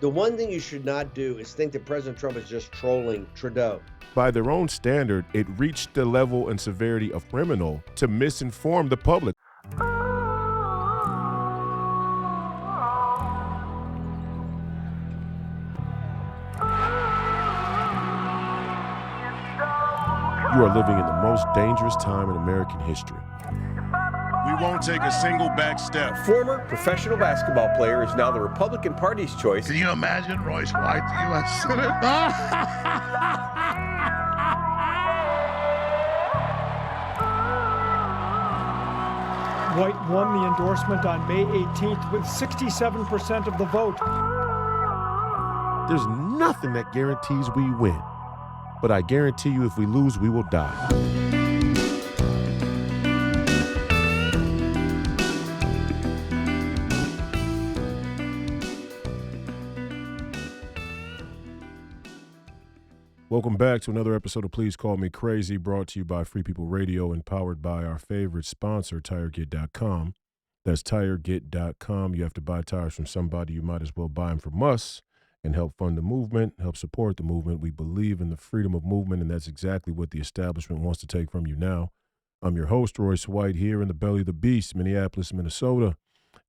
The one thing you should not do is think that President Trump is just trolling Trudeau. By their own standard, it reached the level and severity of criminal to misinform the public. You are living in the most dangerous time in American history. We won't take a single back step. Former professional basketball player is now the Republican Party's choice. Can you imagine Royce White, the U.S. Senate? White won the endorsement on May 18th with 67% of the vote. There's nothing that guarantees we win, but I guarantee you if we lose, we will die. Welcome back to another episode of Please Call Me Crazy, brought to you by Free People Radio and powered by our favorite sponsor, TireGet.com. That's TireGet.com. You have to buy tires from somebody, you might as well buy them from us and help fund the movement, help support the movement. We believe in the freedom of movement, and that's exactly what the establishment wants to take from you now. I'm your host, Royce White, here in the belly of the beast, Minneapolis, Minnesota.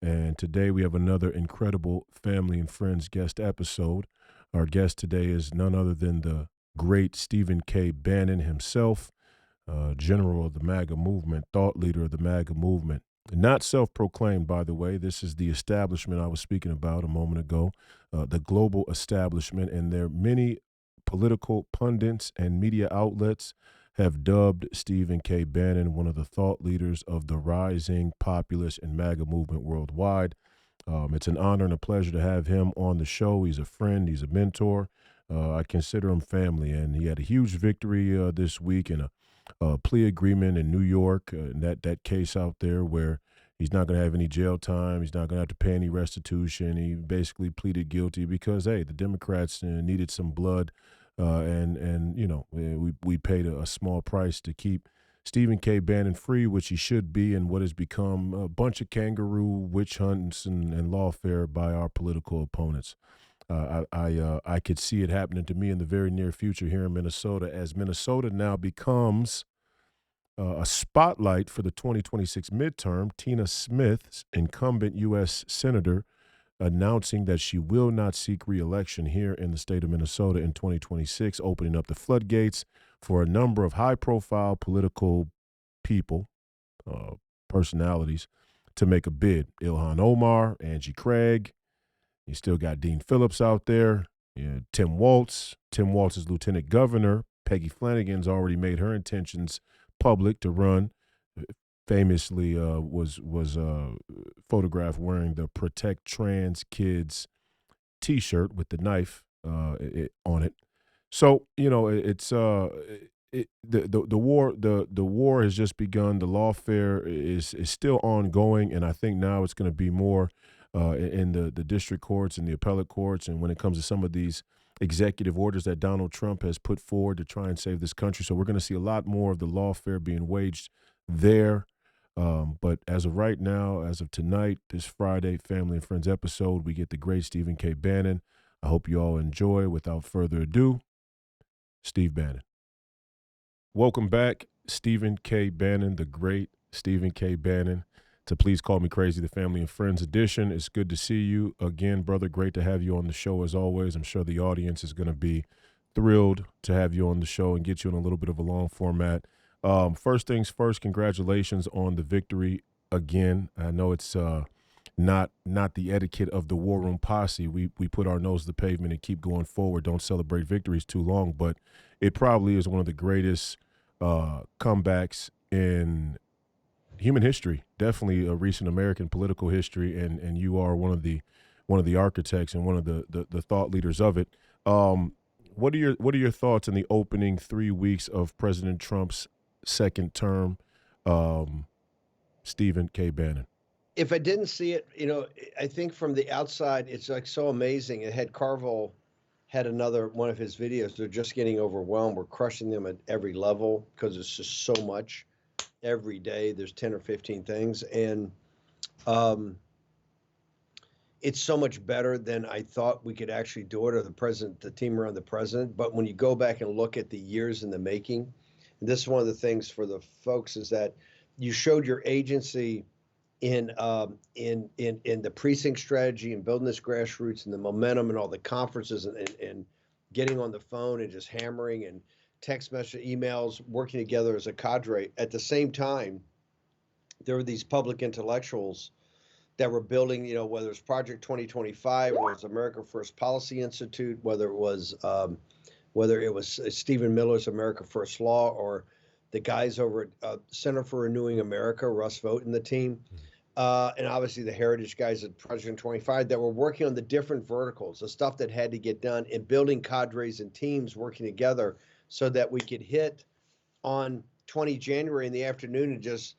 And today we have another incredible family and friends guest episode. Our guest today is none other than the great Stephen K. Bannon himself, general of the MAGA movement, thought leader of the MAGA movement. Not self-proclaimed, by the way. This is the establishment I was speaking about a moment ago, the global establishment, and their many political pundits and media outlets have dubbed Stephen K. Bannon one of the thought leaders of the rising populist and MAGA movement worldwide. It's an honor and a pleasure to have him on the show. He's a friend. He's a mentor. I consider him family, and he had a huge victory this week in a plea agreement in New York, and that case out there where he's not going to have any jail time, he's not going to have to pay any restitution. He basically pleaded guilty because, hey, the Democrats needed some blood, and you know, we paid a small price to keep Stephen K. Bannon free, which he should be, in what has become a bunch of kangaroo witch hunts and lawfare by our political opponents. I could see it happening to me in the very near future here in Minnesota, as Minnesota now becomes a spotlight for the 2026 midterm. Tina Smith, incumbent U.S. Senator, announcing that she will not seek re-election here in the state of Minnesota in 2026, opening up the floodgates for a number of high-profile political people, personalities, to make a bid. Ilhan Omar, Angie Craig. You still got Dean Phillips out there, Tim Walz. Tim Walz is lieutenant governor. Peggy Flanagan's already made her intentions public to run. Famously was photographed wearing the Protect Trans Kids T-shirt with the knife on it. So it's the war has just begun. The lawfare is still ongoing, and I think now it's going to be more in the district courts and the appellate courts, and when it comes to some of these executive orders that Donald Trump has put forward to try and save this country. So we're going to see a lot more of the lawfare being waged there. But as of right now, as of tonight, this Friday, Family and Friends episode, we get the great Stephen K. Bannon. I hope you all enjoy. Without further ado, Steve Bannon. Welcome back, Stephen K. Bannon, the great Stephen K. Bannon, to Please Call Me Crazy, the Family and Friends edition. It's good to see you again, brother. Great to have you on the show as always. I'm sure the audience is going to be thrilled to have you on the show and get you in a little bit of a long format. First things first, congratulations on the victory again. I know it's not the etiquette of the War Room Posse. We put our nose to the pavement and keep going forward. Don't celebrate victories too long, but it probably is one of the greatest comebacks in human history, definitely a recent American political history, and you are one of the architects and one of the thought leaders of it. What are your thoughts in the opening 3 weeks of President Trump's second term, Stephen K. Bannon? If I didn't see it, I think from the outside, it's like so amazing. It had Carville had another one of his videos. They're just getting overwhelmed. We're crushing them at every level because it's just so much. Every day there's 10 or 15 things. And, it's so much better than I thought we could actually do it, or the team around the president. But when you go back and look at the years in the making, and this is one of the things for the folks, is that you showed your agency in the precinct strategy and building this grassroots and the momentum and all the conferences and getting on the phone and just hammering and text message, emails, working together as a cadre. At the same time, there were these public intellectuals that were building, whether it's Project 2025, whether it's America First Policy Institute, whether it was Stephen Miller's America First Law, or the guys over at Center for Renewing America, Russ Vogt and the team, and obviously the heritage guys at Project 25 that were working on the different verticals, the stuff that had to get done, and building cadres and teams working together so that we could hit on 20 January in the afternoon and just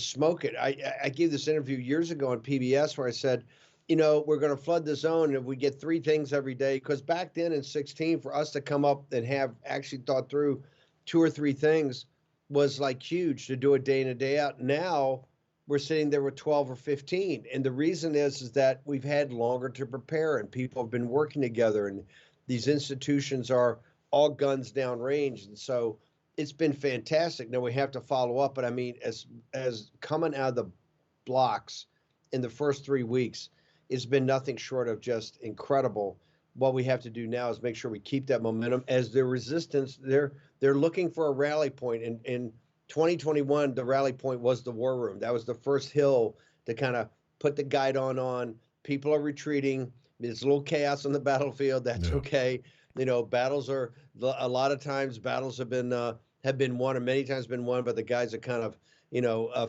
smoke it. I gave this interview years ago on PBS where I said, we're going to flood the zone if we get 3 things every day. Because back then in 16, for us to come up and have actually thought through 2 or 3 things was like huge to do it day in and day out. Now we're sitting there with 12 or 15. And the reason is that we've had longer to prepare and people have been working together, and these institutions are all guns down range. And so it's been fantastic. Now we have to follow up, but I mean, as coming out of the blocks in the first 3 weeks, it's been nothing short of just incredible. What we have to do now is make sure we keep that momentum. As the resistance, they're looking for a rally point. In 2021, the rally point was the war room. That was the first hill to kind of put the guide on. People are retreating. There's a little chaos on the battlefield. That's okay. Battles are, a lot of times battles have been won, and many times been won, but the guys are kind of,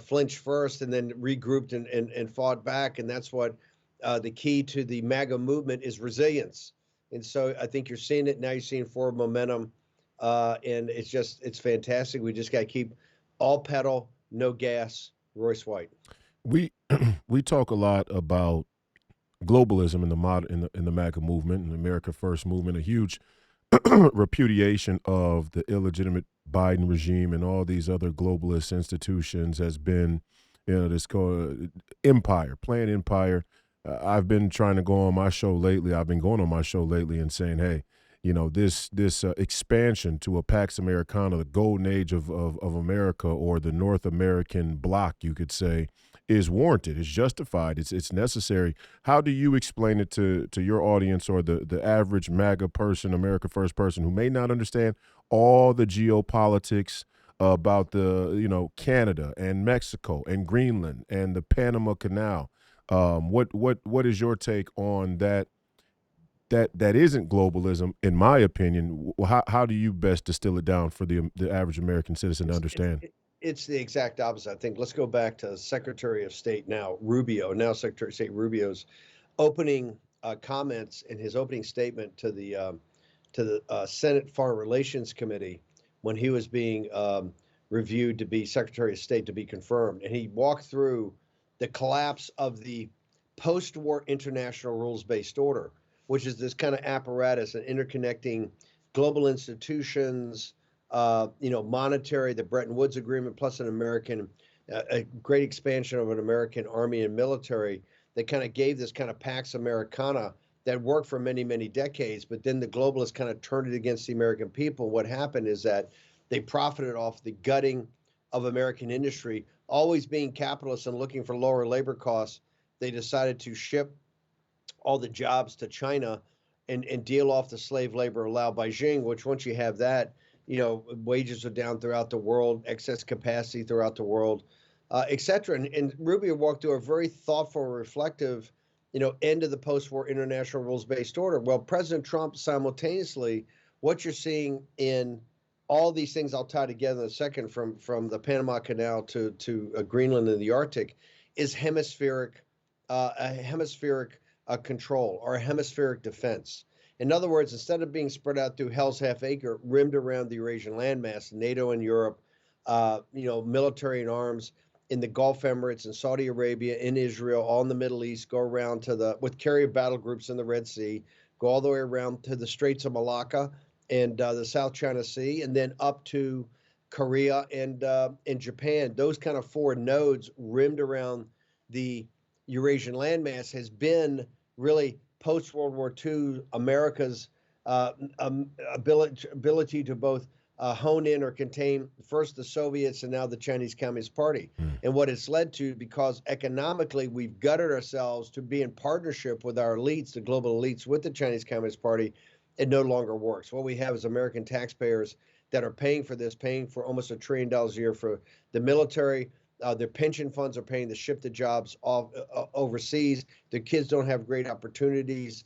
flinched first and then regrouped and fought back. And that's what the key to the MAGA movement is, resilience. And so I think you're seeing it now. You're seeing forward momentum, and it's fantastic. We just got to keep all pedal, no gas. Royce White. We talk a lot about globalism in the MAGA movement and the America First movement, a huge repudiation of the illegitimate Biden regime and all these other globalist institutions has been, this called empire, playing empire. I've been trying to go on my show lately. I've been going on my show lately and saying, hey, this expansion to a Pax Americana, the golden age of America, or the North American bloc, you could say, is warranted, is justified, it's necessary. How do you explain it to your audience, or the average MAGA person, America First person, who may not understand all the geopolitics about the Canada and Mexico and Greenland and the Panama Canal? What is your take on that? That isn't globalism, in my opinion. How do you best distill it down for the average American citizen to understand? It's the exact opposite. I think let's go back to Secretary of State Secretary of State Rubio's opening comments in his opening statement to the Senate Foreign Relations Committee when he was being reviewed to be Secretary of State to be confirmed. And he walked through the collapse of the post-war international rules-based order, which is this kind of apparatus and interconnecting global institutions, monetary, the Bretton Woods Agreement, plus a great expansion of an American army and military that kind of gave this kind of Pax Americana that worked for many, many decades. But then the globalists kind of turned it against the American people. What happened is that they profited off the gutting of American industry, always being capitalists and looking for lower labor costs. They decided to ship all the jobs to China and deal off the slave labor allowed by Beijing, which once you have that, wages are down throughout the world, excess capacity throughout the world, et cetera. And Rubio walked through a very thoughtful, reflective, end of the post-war international rules-based order. Well, President Trump simultaneously, what you're seeing in all these things I'll tie together in a second, from the Panama Canal to Greenland and the Arctic, is hemispheric control, or a hemispheric defense. In other words, instead of being spread out through Hell's Half Acre, rimmed around the Eurasian landmass, NATO and Europe, military and arms in the Gulf Emirates, in Saudi Arabia, in Israel, all in the Middle East, go around with carrier battle groups in the Red Sea, go all the way around to the Straits of Malacca and the South China Sea, and then up to Korea and Japan. Those kind of 4 nodes rimmed around the Eurasian landmass has been really post-World War II America's ability to both hone in or contain first the Soviets and now the Chinese Communist Party. And what it's led to, because economically we've gutted ourselves to be in partnership with our elites, the global elites, with the Chinese Communist Party, it no longer works. What we have is American taxpayers that are paying for this, paying for almost $1 trillion a year for the military. Their pension funds are paying to ship the jobs off overseas. Their kids don't have great opportunities.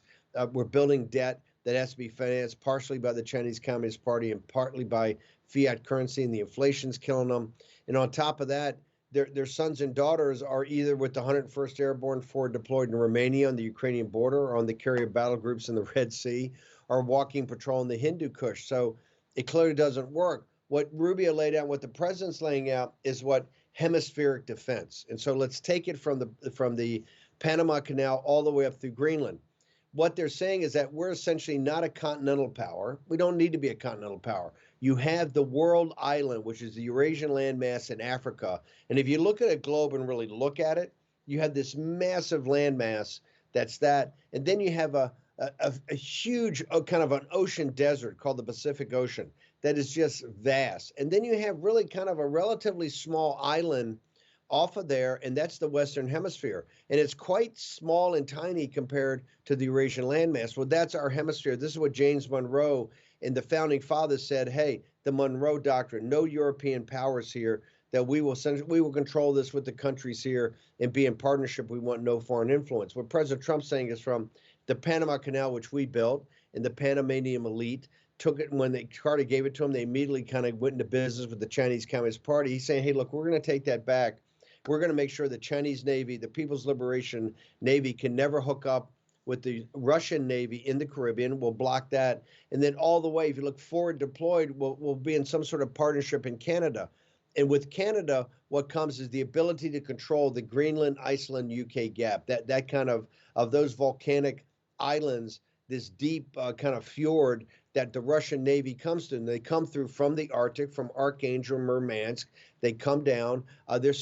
We're building debt that has to be financed partially by the Chinese Communist Party and partly by fiat currency, and the inflation's killing them. And on top of that, their sons and daughters are either with the 101st Airborne forward deployed in Romania on the Ukrainian border, or on the carrier battle groups in the Red Sea, or walking patrol in the Hindu Kush. So it clearly doesn't work. What Rubio laid out, what the president's laying out, is what hemispheric defense. And so let's take it from the Panama Canal all the way up through Greenland. What they're saying is that we're essentially not a continental power. We don't need to be a continental power. You have the world island, which is the Eurasian landmass in Africa. And if you look at a globe and really look at it, you have this massive landmass that's that. And then you have a huge kind of an ocean desert called the Pacific Ocean that is just vast. And then you have really kind of a relatively small island off of there, and that's the Western Hemisphere. And it's quite small and tiny compared to the Eurasian landmass. Well, that's our hemisphere. This is what James Monroe and the founding fathers said, hey, the Monroe Doctrine, no European powers here, that we will control this with the countries here and be in partnership. We want no foreign influence. What President Trump's saying is from the Panama Canal, which we built, and the Panamanian elite took it, and when Carter gave it to them, they immediately kind of went into business with the Chinese Communist Party. He's saying, hey, look, we're going to take that back. We're going to make sure the Chinese Navy, the People's Liberation Navy, can never hook up with the Russian Navy in the Caribbean. We'll block that. And then all the way, if you look forward deployed, we'll be in some sort of partnership in Canada. And with Canada, what comes is the ability to control the Greenland, Iceland, UK gap, that kind of those volcanic islands, this deep kind of fjord that the Russian Navy comes to. And they come through from the Arctic, from Archangel, Murmansk. They come down. They're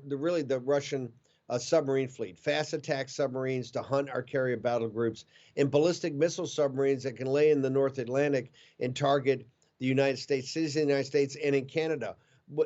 really the Russian submarine fleet, fast attack submarines to hunt our carrier battle groups, and ballistic missile submarines that can lay in the North Atlantic and target the United States, cities in the United States and in Canada.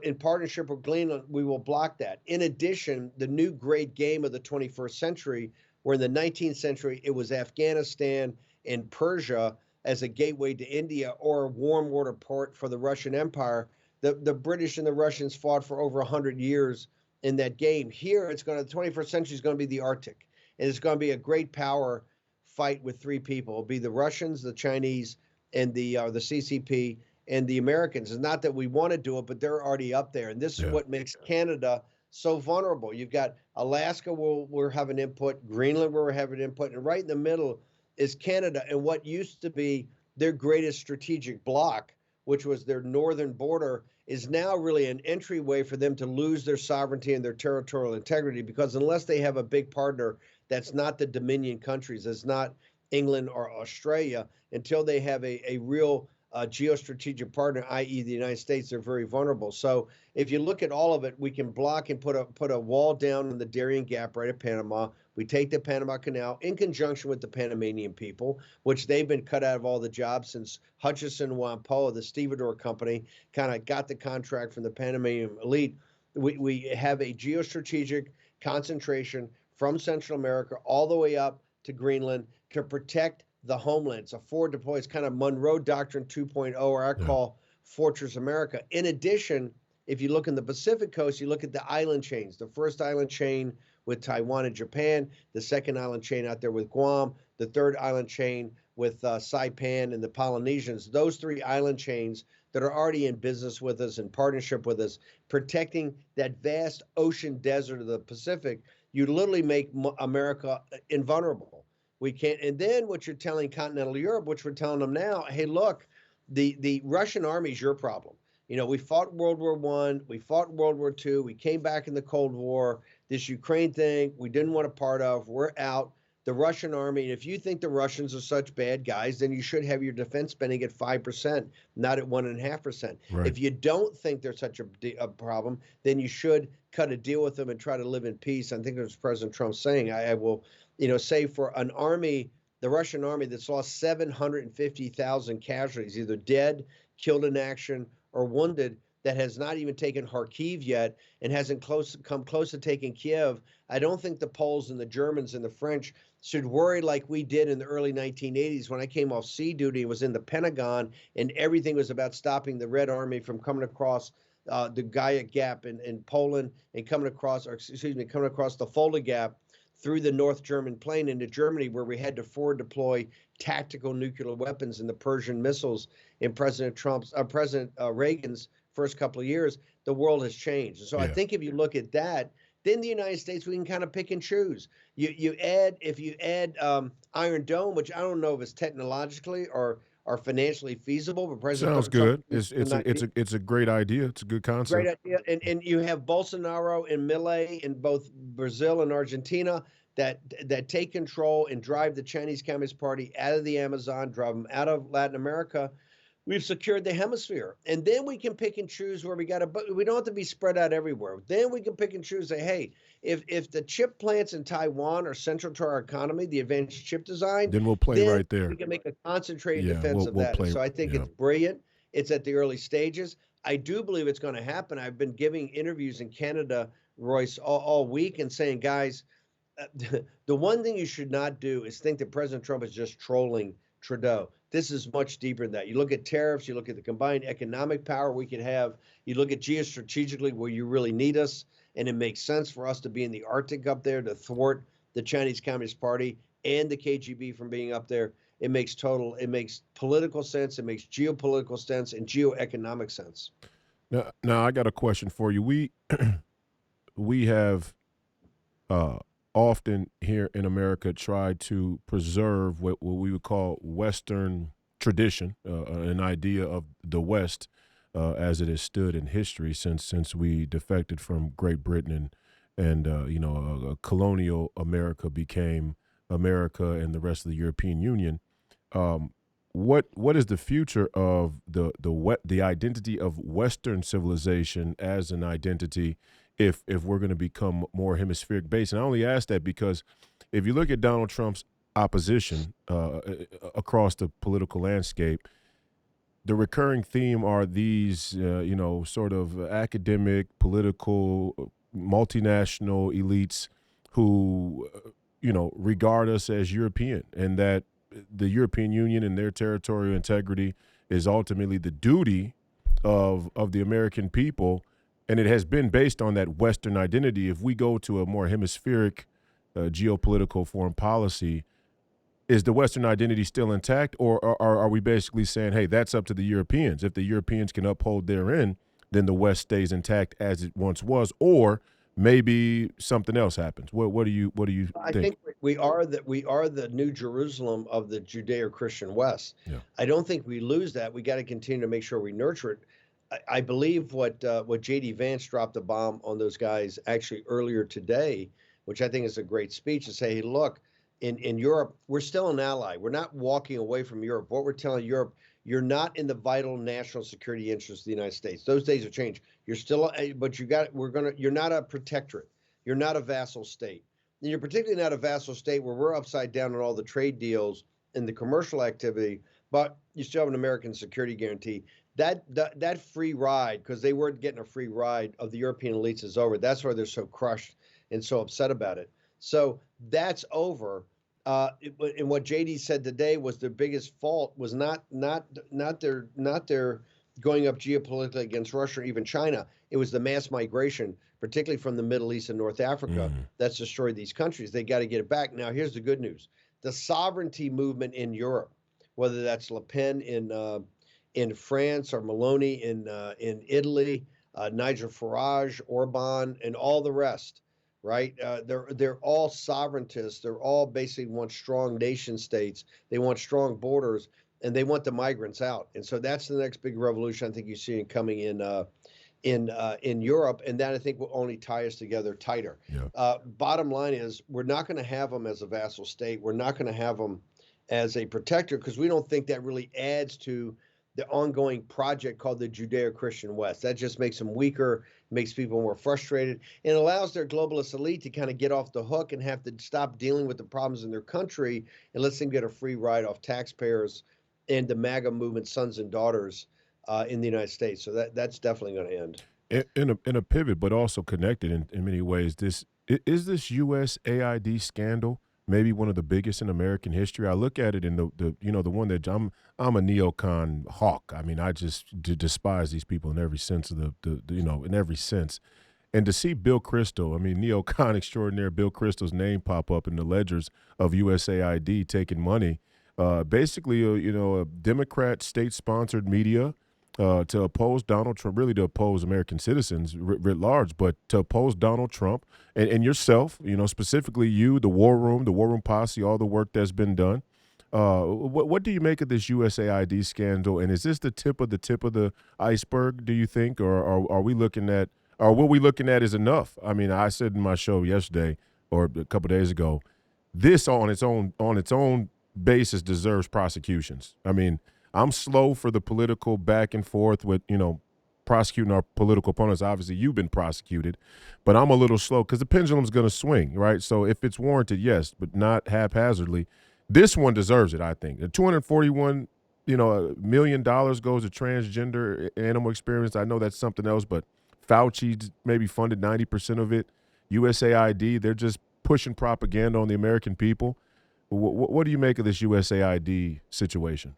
In partnership with Greenland, we will block that. In addition, the new great game of the 21st century, where in the 19th century, it was Afghanistan and Persia as a gateway to India or a warm water port for the Russian Empire. The British and the Russians fought for over 100 years in that game. Here, the 21st century is going to be the Arctic. And it's going to be a great power fight with three people. It'll be the Russians, the Chinese, and the CCP, and the Americans. It's not that we want to do it, but they're already up there. And this is what makes Canada so vulnerable. You've got Alaska where we're having input, Greenland where we're having input, and right in the middle is Canada. And what used to be their greatest strategic bloc, which was their northern border, is now really an entryway for them to lose their sovereignty and their territorial integrity, because unless they have a big partner that's not the Dominion countries, that's not England or Australia, until they have a real geostrategic partner, i.e. the United States, they're very vulnerable. So if you look at all of it, we can block and put a wall down in the Darien Gap right at Panama. We take the Panama Canal in conjunction with the Panamanian people, which they've been cut out of all the jobs since Hutchison Whampoa, the stevedore company, kind of got the contract from the Panamanian elite. We have a geostrategic concentration from Central America all the way up to Greenland to protect the homeland. So forward deploy is kind of Monroe Doctrine 2.0, or I call Fortress America. In addition, if you look in the Pacific coast, you look at the island chains. The first island chain with Taiwan and Japan, the second island chain out there with Guam, the third island chain with Saipan and the Polynesians. Those three island chains that are already in business with us, in partnership with us, protecting that vast ocean desert of the Pacific, you literally make America invulnerable. We can't. And then what you're telling continental Europe, which we're telling them now, hey, look, the Russian army is your problem. You know, we fought World War I, we fought World War II, we came back in the Cold War. This Ukraine thing, we didn't want a part of. We're out. the Russian army. And if you think the Russians are such bad guys, then you should have your defense spending at 5%, not at 1.5%. Right. If you don't think they're such a problem, then you should cut a deal with them and try to live in peace. I think it was President Trump saying, I will, say for an army, the Russian army that's lost 750,000 casualties, either dead, killed in action, or wounded, that has not even taken Kharkiv yet and hasn't come close to taking Kiev. I don't think the Poles and the Germans and the French should worry like we did in the early 1980s when I came off sea duty and was in the Pentagon, and everything was about stopping the Red Army from coming across the Gaia Gap in Poland and coming across the Fulda Gap through the North German plain into Germany, where we had to forward deploy tactical nuclear weapons and the Persian missiles in President Reagan's first couple of years. The world has changed. And so I think if you look at that, then the United States, we can kind of pick and choose. If you add Iron Dome, which I don't know if it's technologically or financially feasible, but President Sounds good. Trump, It's a great idea. It's a good concept. great idea. And you have Bolsonaro and Milei in both Brazil and Argentina that take control and drive the Chinese Communist Party out of the Amazon, drive them out of Latin America. We've secured the hemisphere. And then we can pick and choose where we got to, but we don't have to be spread out everywhere. Then we can pick and choose, say, hey, if the chip plants in Taiwan are central to our economy, the advanced chip design, then we'll play right there. We can make a concentrated defense of that. So I think it's brilliant. It's at the early stages. I do believe it's going to happen. I've been giving interviews in Canada, Royce, all week and saying, guys, the one thing you should not do is think that President Trump is just trolling Trudeau. This is much deeper than that. You look at tariffs, you look at the combined economic power we could have, you look at geostrategically where you really need us, and it makes sense for us to be in the Arctic up there to thwart the Chinese Communist Party and the KGB from being up there. It makes political sense, it makes geopolitical sense, and geoeconomic sense. Now I got a question for you. We have often here in America tried to preserve what we would call Western tradition, an idea of the West as it has stood in history since we defected from Great Britain and a colonial America became America and the rest of the European Union. What is the future of the identity of Western civilization as an identity if we're going to become more hemispheric based? And I only ask that because if you look at Donald Trump's opposition across the political landscape, the recurring theme are these, sort of academic, political, multinational elites who, regard us as European, and that the European Union and their territorial integrity is ultimately the duty of the American people. And it has been based on that Western identity. If we go to a more hemispheric geopolitical foreign policy, is the Western identity still intact, or are we basically saying, hey, that's up to the Europeans? If the Europeans can uphold their end, then the West stays intact as it once was, or maybe something else happens. What do you think? I think we are the New Jerusalem of the Judeo-Christian West. Yeah. I don't think we lose that. We got to continue to make sure we nurture it. I believe what J.D. Vance dropped a bomb on those guys actually earlier today, which I think is a great speech, to say, hey, look, in Europe, we're still an ally. We're not walking away from Europe. What we're telling Europe, you're not in the vital national security interests of the United States. Those days have changed. You're still, but you're not a protectorate. You're not a vassal state. And you're particularly not a vassal state where we're upside down on all the trade deals and the commercial activity, but you still have an American security guarantee. That free ride, because they weren't getting a free ride of the European elites, is over. That's why they're so crushed and so upset about it. So that's over. And what JD said today was their biggest fault was not their going up geopolitically against Russia or even China. It was the mass migration, particularly from the Middle East and North Africa, that's destroyed these countries. They got to get it back. Now, here's the good news: the sovereignty movement in Europe, whether that's Le Pen in France or Meloni in Italy, Nigel Farage, Orban, and all the rest. Right? They're all sovereigntists. They're all basically want strong nation states. They want strong borders, and they want the migrants out. And so that's the next big revolution I think you see coming in in Europe, and that I think will only tie us together tighter. Yeah. Bottom line is, we're not going to have them as a vassal state. We're not going to have them as a protector, because we don't think that really adds to the ongoing project called the Judeo-Christian West. That just makes them weaker, makes people more frustrated, and allows their globalist elite to kind of get off the hook and have to stop dealing with the problems in their country, and lets them get a free ride off taxpayers and the MAGA movement sons and daughters in the United States. So that's definitely going to end. In a pivot, but also connected in many ways, is this USAID scandal maybe one of the biggest in American history? I look at it in the one that I'm a neocon hawk. I mean, I just despise these people in every sense of in every sense. And to see Bill Kristol, I mean, neocon extraordinaire Bill Kristol's name pop up in the ledgers of USAID taking money, basically, a Democrat state-sponsored media to oppose Donald Trump, really to oppose American citizens writ large, but to oppose Donald Trump and yourself, specifically you, the War Room Posse, all the work that's been done. What do you make of this USAID scandal? And is this the tip of the iceberg, do you think? Or are we looking at, or what we looking at is enough? I mean, I said in my show yesterday or a couple of days ago, this on its own basis deserves prosecutions. I mean, I'm slow for the political back and forth with, prosecuting our political opponents. Obviously, you've been prosecuted, but I'm a little slow because the pendulum's going to swing, right? So if it's warranted, yes, but not haphazardly. This one deserves it, I think. The $241, $1 million goes to transgender animal experiments. I know that's something else, but Fauci maybe funded 90% of it. USAID, they're just pushing propaganda on the American people. What do you make of this USAID situation?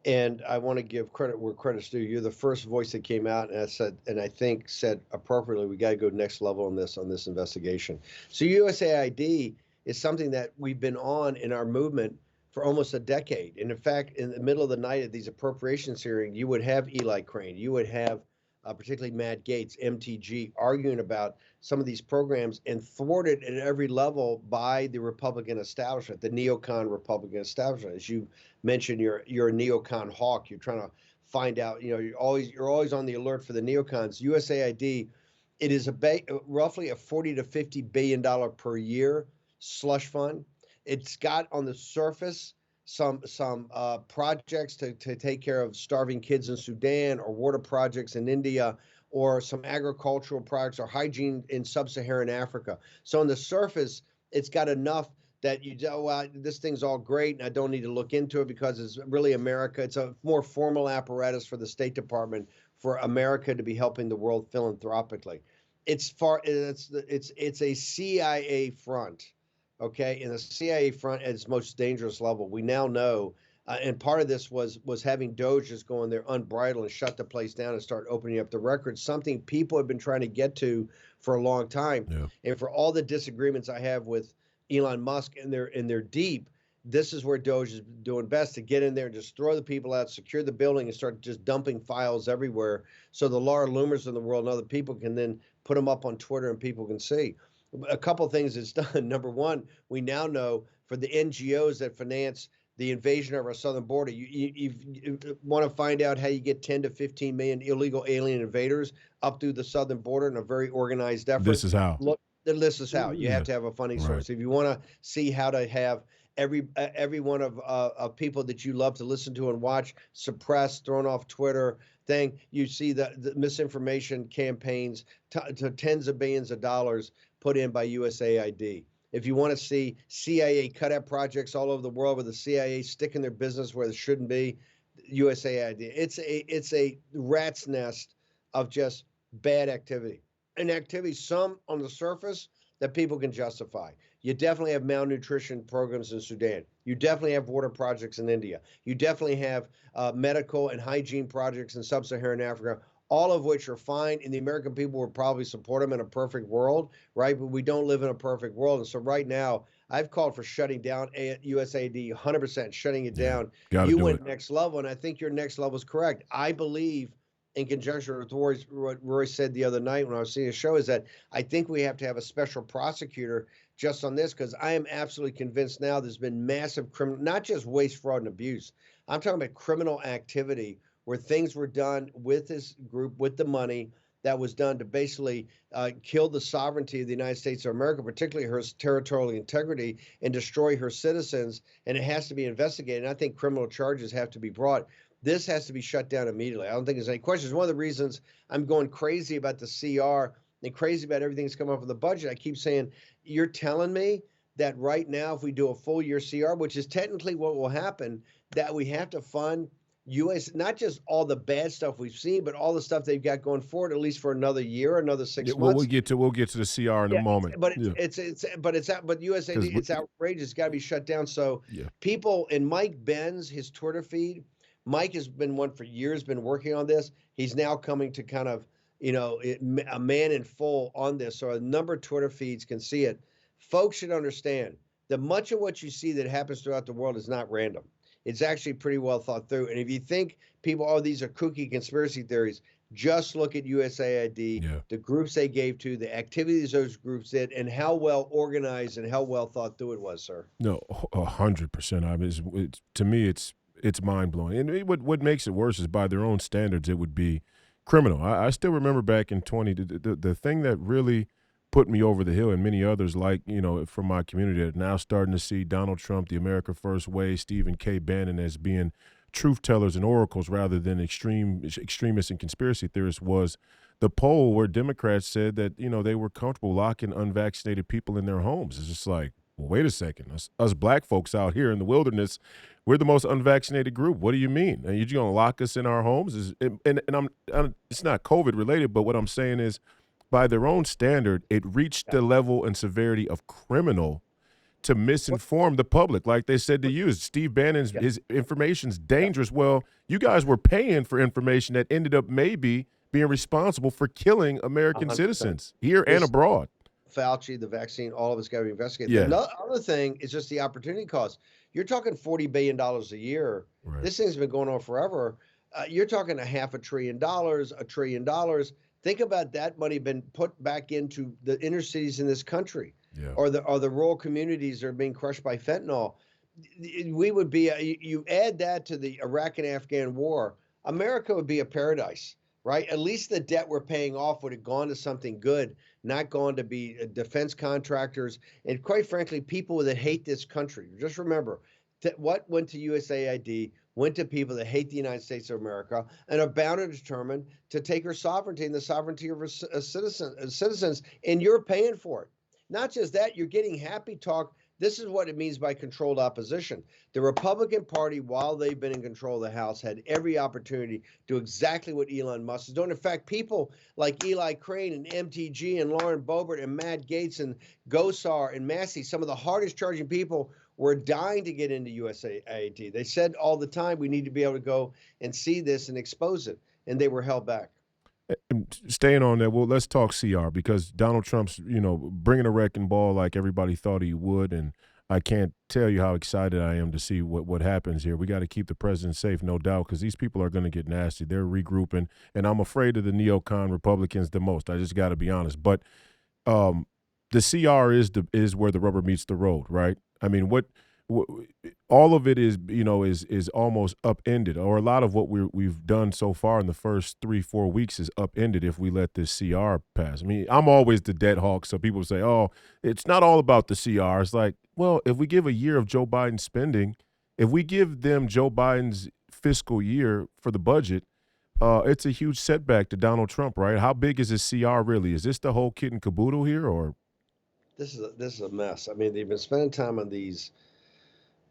And I want to give credit where credit's due. You're the first voice that came out and I think said appropriately, we got to go next level on this investigation. So USAID is something that we've been on in our movement for almost a decade. And in fact, in the middle of the night at these appropriations hearings, you would have Eli Crane, you would have particularly Matt Gaetz, MTG, arguing about some of these programs and thwarted at every level by the Republican establishment, the neocon Republican establishment. As you mentioned, you're a neocon hawk. You're trying to find out. You're always on the alert for the neocons. USAID, it is roughly a $40 to $50 billion per year slush fund. It's got on the surface some projects to take care of starving kids in Sudan, or water projects in India, or some agricultural projects or hygiene in sub-Saharan Africa. So on the surface, it's got enough that this thing's all great and I don't need to look into it because it's really America. It's a more formal apparatus for the State Department for America to be helping the world philanthropically. It's a CIA front. Okay, and the CIA front at its most dangerous level. We now know, and part of this was having Doge just go in there unbridled and shut the place down and start opening up the records, something people have been trying to get to for a long time. Yeah. And for all the disagreements I have with Elon Musk and they're deep, this is where Doge is doing best, to get in there and just throw the people out, secure the building, and start just dumping files everywhere so the Laura Loomers in the world and other people can then put them up on Twitter and people can see. A couple of things it's done. Number one, we now know for the NGOs that finance the invasion of our southern border, you want to find out how you get 10 to 15 million illegal alien invaders up through the southern border in a very organized effort. This is how. Look, this is how. You have to have a funding source. If you want to see how to have every one of people that you love to listen to and watch suppressed, thrown off Twitter thing, you see the misinformation campaigns to tens of billions of dollars put in by USAID. If you want to see CIA cutout projects all over the world where the CIA sticking their business where it shouldn't be, USAID. It's a rat's nest of just bad activity. And activity, some on the surface that people can justify. You definitely have malnutrition programs in Sudan. You definitely have water projects in India. You definitely have medical and hygiene projects in sub-Saharan Africa, all of which are fine, and the American people would probably support them in a perfect world, right? But we don't live in a perfect world. And so right now, I've called for shutting down USAID 100%, shutting it down. You went next level, and I think your next level is correct. I believe, in conjunction with what Royce said the other night when I was seeing a show, is that I think we have to have a special prosecutor just on this, because I am absolutely convinced now there's been massive criminal, not just waste, fraud, and abuse. I'm talking about criminal activity where things were done with this group, with the money that was done to basically kill the sovereignty of the United States of America, particularly her territorial integrity, and destroy her citizens. And it has to be investigated. And I think criminal charges have to be brought. This has to be shut down immediately. I don't think there's any questions. One of the reasons I'm going crazy about the CR and crazy about everything that's coming up with the budget, I keep saying, you're telling me that right now, if we do a full year CR, which is technically what will happen, that we have to fund U.S., not just all the bad stuff we've seen, but all the stuff they've got going forward, at least for another year, another 6 Yeah, months. we'll get to the CR in a moment. But Yeah. but USAID, it's outrageous. It's got to be shut down. So Yeah. people, and Mike Benz, his Twitter feed, Mike has been one for years, been working on this. He's now coming to kind of, a man in full on this. So a number of Twitter feeds can see it. Folks should understand that much of what you see that happens throughout the world is not random. It's actually pretty well thought through. And if you think people, oh, these are kooky conspiracy theories, just look at USAID, the groups they gave to, the activities those groups did, and how well organized and how well thought through it was, sir. No, 100%. I mean, to me, it's mind blowing. And what makes it worse is by their own standards, it would be criminal. I still remember back in the thing that really put me over the hill, and many others from my community that are now starting to see Donald Trump, the America First way, Stephen K. Bannon as being truth tellers and oracles rather than extremists and conspiracy theorists, was the poll where Democrats said that, they were comfortable locking unvaccinated people in their homes. It's just like, well, wait a second. Us black folks out here in the wilderness, we're the most unvaccinated group. What do you mean? Are you going to lock us in our homes? It's not COVID related, but what I'm saying is, by their own standard, it reached the level and severity of criminal to misinform the public. Like they said to you, Steve Bannon's his information's dangerous. Well, you guys were paying for information that ended up maybe being responsible for killing American 100%. Citizens here and abroad. Fauci, the vaccine, all of it's got to be investigated. Yeah. The other thing is just the opportunity cost. You're talking $40 billion a year. Right. This thing's been going on forever. You're talking $500 billion, $1 trillion. Think about that money been put back into the inner cities in this country, or the rural communities that are being crushed by fentanyl. We would be, you add that to the Iraq and Afghan war, America would be a paradise, right? At least the debt we're paying off would have gone to something good, not gone to be defense contractors, and quite frankly, people that hate this country. Just remember, what went to USAID went to people that hate the United States of America and are bound and determined to take her sovereignty and the sovereignty of her citizens, and you're paying for it. Not just that, you're getting happy talk. This is what it means by controlled opposition. The Republican Party, while they've been in control of the House, had every opportunity to do exactly what Elon Musk is doing. In fact, people like Eli Crane and MTG and Lauren Boebert and Matt Gaetz and Gosar and Massey, some of the hardest charging people, were dying to get into USAID. They said all the time, we need to be able to go and see this and expose it, and they were held back. Staying on that, well, let's talk CR, because Donald Trump's, bringing a wrecking ball like everybody thought he would, and I can't tell you how excited I am to see what happens here. We got to keep the president safe, no doubt, because these people are going to get nasty. They're regrouping, and I'm afraid of the neocon Republicans the most. I just got to be honest. But the CR is where the rubber meets the road, right? I mean, what all of it is, is almost upended, or a lot of what we've done so far in the first 3-4 weeks is upended if we let this CR pass. I mean, I'm always the dead hawk, so people say, oh, it's not all about the CR. It's like, well, if we give a year of Joe Biden spending, if we give them Joe Biden's fiscal year for the budget, it's a huge setback to Donald Trump, right? How big is this CR really? Is this the whole kit and caboodle here, or? This is a mess. I mean, they've been spending time on these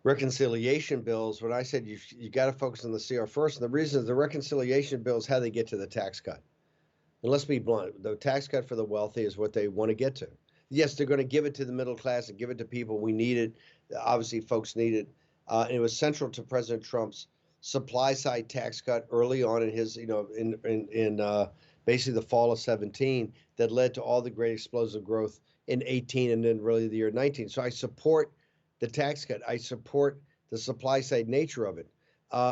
reconciliation bills. When I said you got to focus on the CR first, and the reason is the reconciliation bill is how they get to the tax cut. And let's be blunt, the tax cut for the wealthy is what they want to get to. Yes, they're going to give it to the middle class and give it to people. We need it. Obviously, folks need it. And it was central to President Trump's supply side tax cut early on in his, in basically the fall of 17, that led to all the great explosive growth in 18 and then really the year 19. So I support the tax cut. I support the supply side nature of it.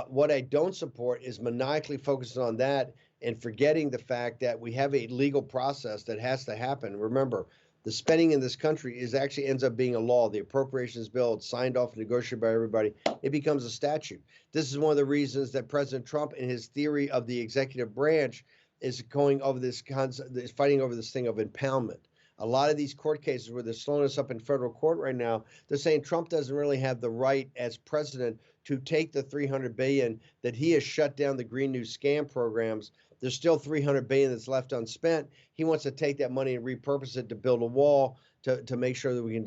What I don't support is maniacally focusing on that and forgetting the fact that we have a legal process that has to happen. Remember, the spending in this country is actually ends up being a law. The appropriations bill, it's signed off and negotiated by everybody. It becomes a statute. This is one of the reasons that President Trump, in his theory of the executive branch, is going over this concept, is fighting over this thing of impoundment. A lot of these court cases where they're slowing us up in federal court right now, they're saying Trump doesn't really have the right as president to take the $300 billion that he has shut down the Green New scam programs. There's still $300 billion that's left unspent. He wants to take that money and repurpose it to build a wall to make sure that we can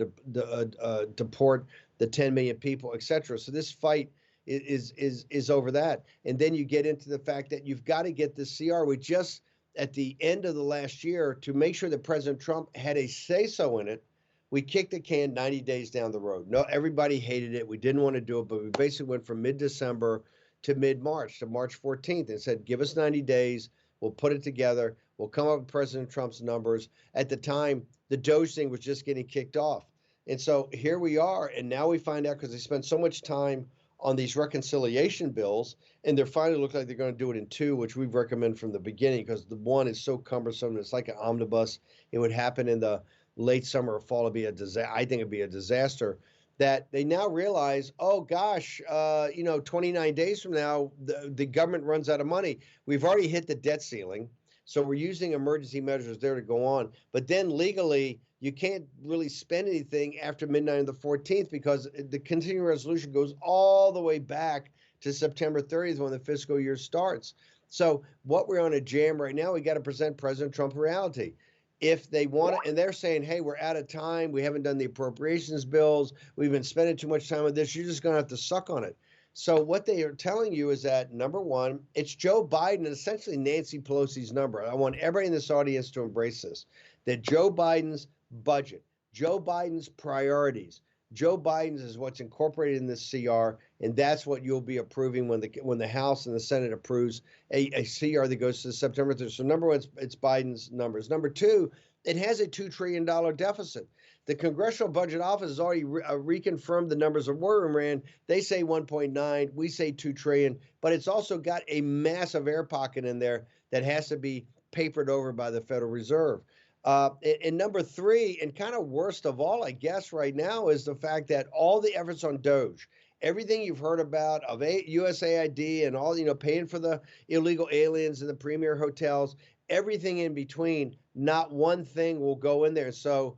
deport the 10 million people, et cetera. So this fight is over that. And then you get into the fact that you've got to get the CR. We just, at the end of the last year, to make sure that President Trump had a say-so in it, we kicked the can 90 days down the road. No, everybody hated it. We didn't want to do it, but we basically went from mid-December to mid-March, to March 14th, and said, give us 90 days. We'll put it together. We'll come up with President Trump's numbers. At the time, the Doge thing was just getting kicked off. And so here we are, and now we find out, because they spent so much time on these reconciliation bills, and they're finally look like they're going to do it in two, which we've recommended from the beginning, because the one is so cumbersome. It's like an omnibus. It would happen in the late summer or fall. It'd be a disaster. I think it'd be a disaster. That they now realize, oh gosh, 29 days from now, the government runs out of money. We've already hit the debt ceiling, so we're using emergency measures there to go on. But then legally, you can't really spend anything after midnight on the 14th, because the continuing resolution goes all the way back to September 30th when the fiscal year starts. So what we're on a jam right now, we got to present President Trump reality. If they want to, and they're saying, hey, we're out of time. We haven't done the appropriations bills. We've been spending too much time on this. You're just going to have to suck on it. So what they are telling you is that, number one, it's Joe Biden and essentially Nancy Pelosi's number. I want everybody in this audience to embrace this, that Joe Biden's budget, Joe Biden's priorities, Joe Biden's is what's incorporated in this CR, and that's what you'll be approving when the House and the Senate approves a CR that goes to September 3rd. So number one, it's Biden's numbers. Number two, it has a $2 trillion deficit. The Congressional Budget Office has already reconfirmed the numbers of War Room Rand. They say 1.9, we say 2 trillion, but it's also got a massive air pocket in there that has to be papered over by the Federal Reserve. And number three, and kind of worst of all, I guess, right now, is the fact that all the efforts on Doge, everything you've heard about of USAID and all, paying for the illegal aliens in the premier hotels, everything in between, not one thing will go in there. So,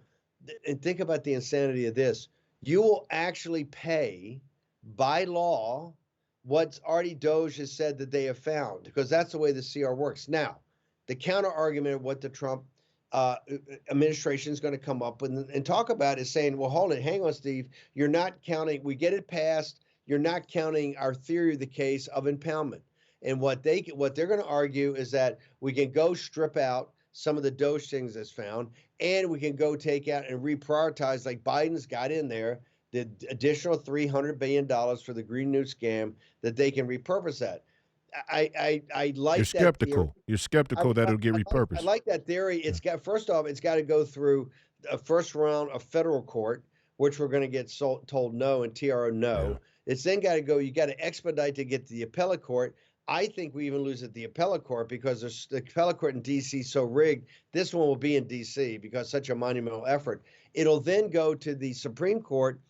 and think about the insanity of this. You will actually pay by law what's already Doge has said that they have found, because that's the way the CR works. Now, the counter argument of what the Trump administration is going to come up with and talk about is saying, well, hold it, hang on, Steve, you're not counting, we get it passed, you're not counting our theory of the case of impoundment. And what they're going to argue is that we can go strip out some of the Doge things that's found, and we can go take out and reprioritize, like Biden's got in there, the additional $300 billion for the Green New scam, that they can repurpose that. I like You're skeptical. That You're skeptical that it'll get repurposed. I like that theory. It's got, first off, it's got to go through a first round of federal court, which we're going to get told no, and TRO no. Yeah. It's then got to go, you got to expedite to get to the appellate court. I think we even lose at the appellate court, because the appellate court in D.C. is so rigged. This one will be in D.C. because such a monumental effort. It'll then go to the Supreme Court.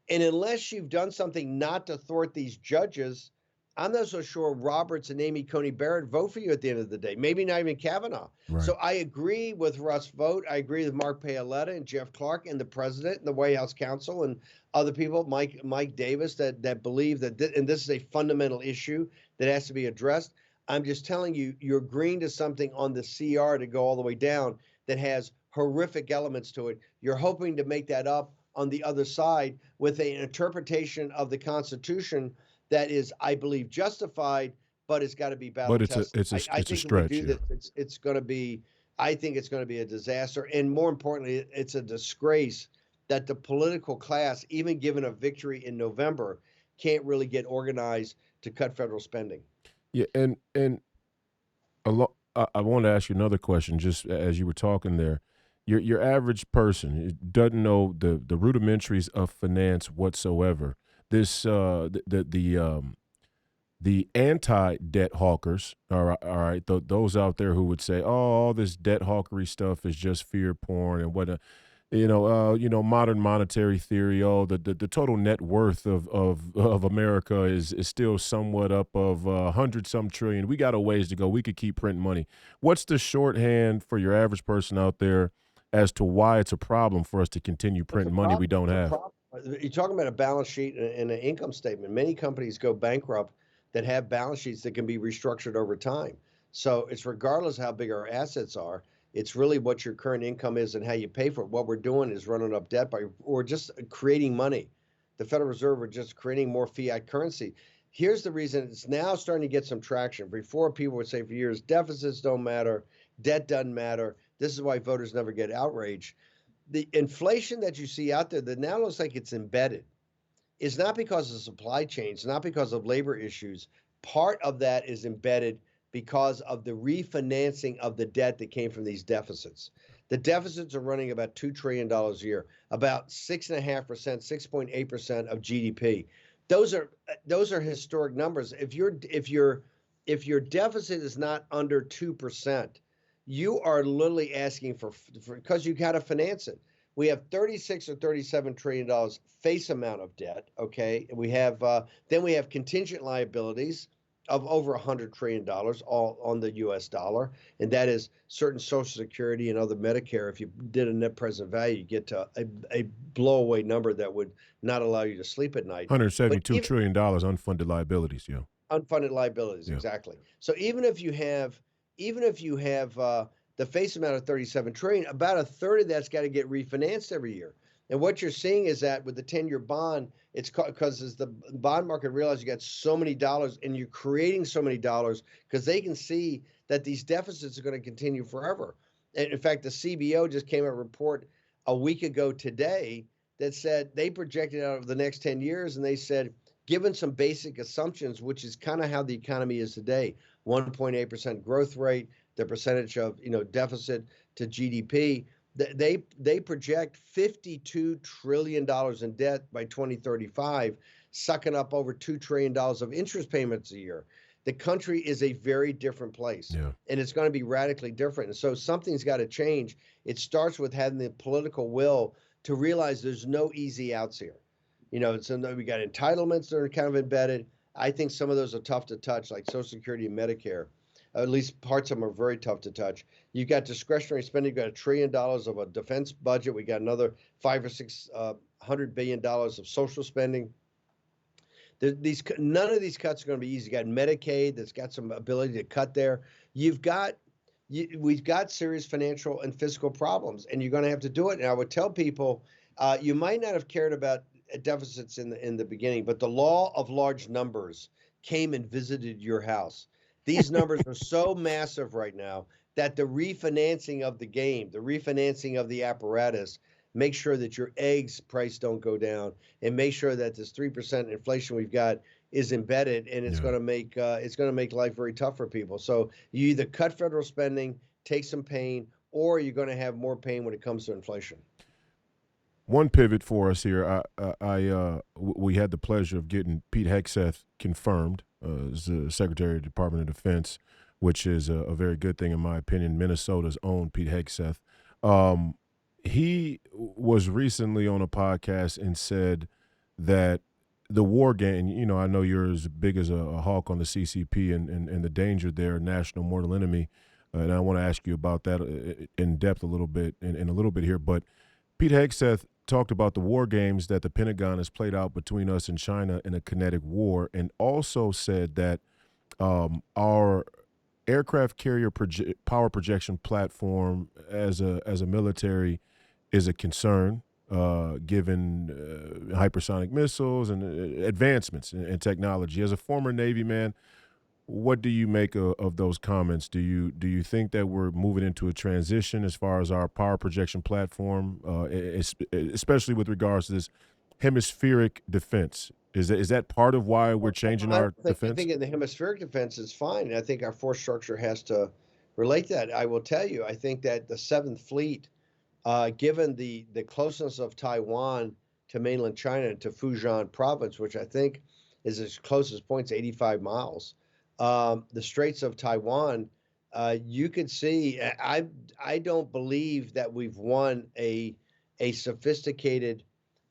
And unless you've done something not to thwart these judges, I'm not so sure Roberts and Amy Coney Barrett vote for you at the end of the day. Maybe not even Kavanaugh. Right. So I agree with Russ Vought. I agree with Mark Paoletta and Jeff Clark and the president and the White House counsel and other people, Mike Davis, that believe that and this is a fundamental issue that has to be addressed. I'm just telling you, you're agreeing to something on the CR to go all the way down that has horrific elements to it. You're hoping to make that up on the other side with an interpretation of the Constitution that is, I believe, justified, but it's got to be battle tested. But it's a stretch. We do this, it's going to be. I think it's going to be a disaster, and more importantly, it's a disgrace that the political class, even given a victory in November, can't really get organized to cut federal spending. Yeah, and I want to ask you another question. Just as you were talking there, your average person doesn't know the rudimentaries of finance whatsoever. This the anti-debt hawkers, all right, those out there who would say, oh, all this debt hawkery stuff is just fear porn and whatnot. modern monetary theory. Oh, the total net worth of America is still somewhat up of 100 some trillion. We got a ways to go. We could keep printing money. What's the shorthand for your average person out there as to why it's a problem for us to continue It's a printing money we problem. don't It's a have? problem. You're talking about a balance sheet and an income statement. Many companies go bankrupt that have balance sheets that can be restructured over time. So it's regardless how big our assets are, it's really what your current income is and how you pay for it. What we're doing is running up debt or just creating money. The Federal Reserve are just creating more fiat currency. Here's the reason it's now starting to get some traction. Before, people would say for years, deficits don't matter, debt doesn't matter. This is why voters never get outraged. The inflation that you see out there that now looks like it's embedded is not because of supply chains, not because of labor issues. Part of that is embedded because of the refinancing of the debt that came from these deficits. The deficits are running about $2 trillion a year, about 6.5%, 6.8% of GDP. Those are historic numbers. If your deficit is not under 2%, you are literally asking for because you got to finance it. We have 36 or 37 trillion dollars face amount of debt. Okay, we have then we have contingent liabilities of over $100 trillion all on the U.S. dollar, and that is certain Social Security and other Medicare. If you did a net present value, you get to a blowaway number that would not allow you to sleep at night. But $172 trillion unfunded liabilities. Yeah. Unfunded liabilities, Yeah. exactly. So even if you have the face amount of 37 trillion, about a third of that's got to get refinanced every year. And what you're seeing is that with the 10-year bond, it's because as the bond market realizes you got so many dollars and you're creating so many dollars because they can see that these deficits are going to continue forever. And in fact, the CBO just came out with a report a week ago today that said they projected out over the next 10 years, and they said, given some basic assumptions, which is kind of how the economy is today, 1.8% growth rate, the percentage of deficit to GDP, they project $52 trillion in debt by 2035, sucking up over $2 trillion of interest payments a year. The country is a very different place, Yeah. and it's going to be radically different. And so something's got to change. It starts with having the political will to realize there's no easy outs here. We got entitlements that are kind of embedded. I think some of those are tough to touch, like Social Security and Medicare. At least parts of them are very tough to touch. You've got discretionary spending. You've got $1 trillion of a defense budget. We got another $500 billion of social spending. None of these cuts are going to be easy. You got Medicaid that's got some ability to cut there. We've got serious financial and fiscal problems, and you're going to have to do it. And I would tell people, you might not have cared about deficits in the beginning, but the law of large numbers came and visited your house. These numbers are so massive right now that the refinancing of the game, the refinancing of the apparatus, make sure that your eggs price don't go down, and make sure that this 3% inflation we've got is embedded, and it's going to make life very tough for people. So you either cut federal spending, take some pain, or you're going to have more pain when it comes to inflation. One pivot for us here. We had the pleasure of getting Pete Hegseth confirmed as the Secretary of the Department of Defense, which is a very good thing in my opinion. Minnesota's own Pete Hegseth. He was recently on a podcast and said that the war game, I know you're as big as a hawk on the CCP and the danger there, national mortal enemy, and I want to ask you about that in depth a little bit in a little bit here. But Pete Hegseth talked about the war games that the Pentagon has played out between us and China in a kinetic war, and also said that our aircraft carrier power projection platform as a military is a concern, given hypersonic missiles and advancements in technology. As a former Navy man, what do you make of those comments? Do you think that we're moving into a transition as far as our power projection platform, especially with regards to this hemispheric defense? Is that part of why we're changing our defense? I think in the hemispheric defense is fine. I think our force structure has to relate that. I will tell you, I think that the 7th Fleet, given the closeness of Taiwan to mainland China, to Fujian province, which I think is its closest point, 85 miles, the Straits of Taiwan, you could see, I don't believe that we've won a a sophisticated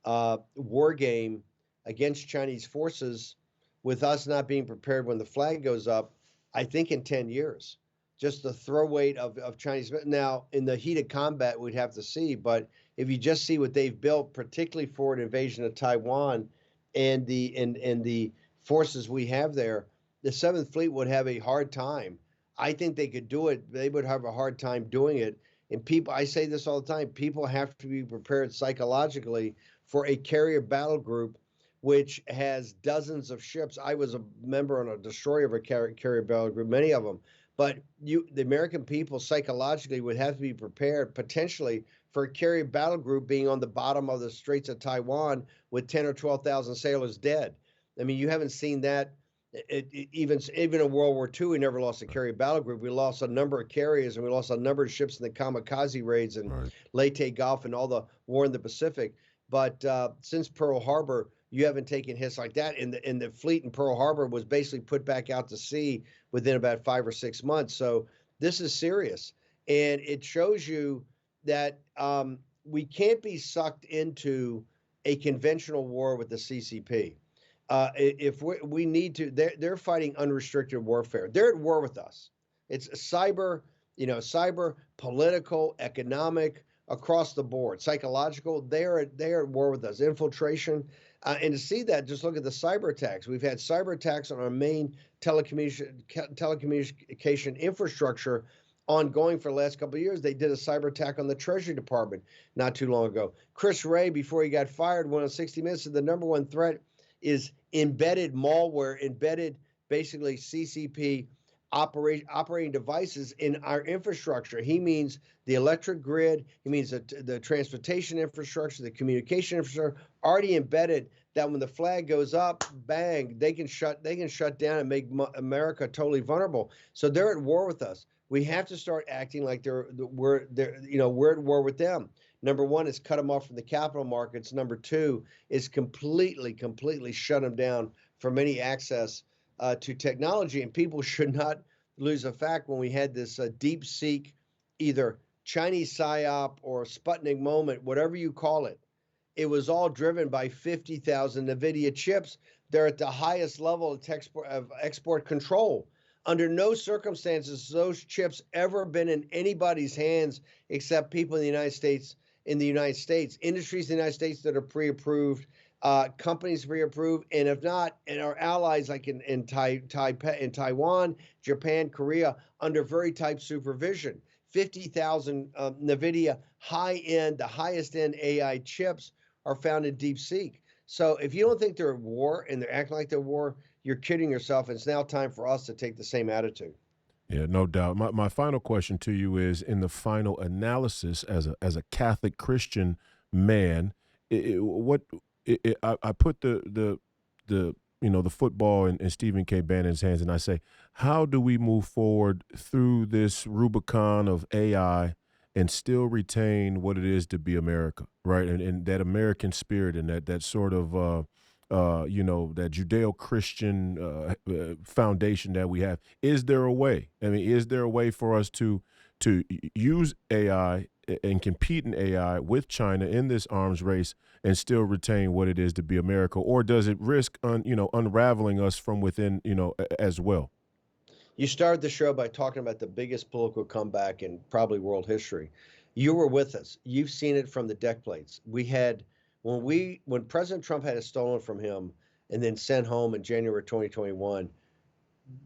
war game against Chinese forces with us not being prepared when the flag goes up, I think in 10 years. Just the throw weight of Chinese. Now, in the heat of combat, we'd have to see. But if you just see what they've built, particularly for an invasion of Taiwan and the forces we have there, the Seventh Fleet would have a hard time. I think they could do it. They would have a hard time doing it. And people, I say this all the time, people have to be prepared psychologically for a carrier battle group, which has dozens of ships. I was a member on a destroyer of a carrier battle group, many of them. But the American people psychologically would have to be prepared potentially for a carrier battle group being on the bottom of the Straits of Taiwan with 10 or 12,000 sailors dead. I mean, you haven't seen that. Even in World War II, we never lost a carrier battle group. We lost a number of carriers, and we lost a number of ships in the kamikaze raids and Leyte Gulf and all the war in the Pacific. But since Pearl Harbor, you haven't taken hits like that. And the fleet in Pearl Harbor was basically put back out to sea within about 5 or 6 months. So this is serious. And it shows you that we can't be sucked into a conventional war with the CCP. If we need to, they're fighting unrestricted warfare. They're at war with us. It's cyber, political, economic, across the board, psychological. They're at war with us. Infiltration, and to see that, just look at the cyber attacks. We've had cyber attacks on our main telecommunication infrastructure ongoing for the last couple of years. They did a cyber attack on the Treasury Department not too long ago. Chris Wray, before he got fired, went on 60 Minutes, said the number one threat is embedded malware, embedded basically CCP operating devices in our infrastructure. He means the electric grid. He means the transportation infrastructure, the communication infrastructure, already embedded. That when the flag goes up, bang, they can shut down and make America totally vulnerable. So they're at war with us. We have to start acting like we're at war with them. Number one is cut them off from the capital markets. Number two is completely shut them down from any access to technology. And people should not lose the fact when we had this deep seek, either Chinese PSYOP or Sputnik moment, whatever you call it, it was all driven by 50,000 NVIDIA chips. They're at the highest level of export control. Under no circumstances those chips ever been in anybody's hands except people in the United States. Industries in the United States that are pre-approved, companies pre-approved, and if not, and our allies like in Taiwan, Japan, Korea, under very tight supervision. 50,000 NVIDIA high-end, the highest-end AI chips are found in DeepSeek. So if you don't think they're at war and they're acting like they're at war, you're kidding yourself. It's now time for us to take the same attitude. Yeah, no doubt. My final question to you is, in the final analysis, as a Catholic Christian man, I put the football in Stephen K. Bannon's hands, and I say, how do we move forward through this Rubicon of AI and still retain what it is to be America, right? And that American spirit and that sort of that Judeo-Christian foundation that we have. Is there a way? I mean, is there a way for us to use AI and compete in AI with China in this arms race and still retain what it is to be America? Or does it risk unraveling us from within, as well? You started the show by talking about the biggest political comeback in probably world history. You were with us. You've seen it from the deck plates. We had, when President Trump had it stolen from him and then sent home in January 2021,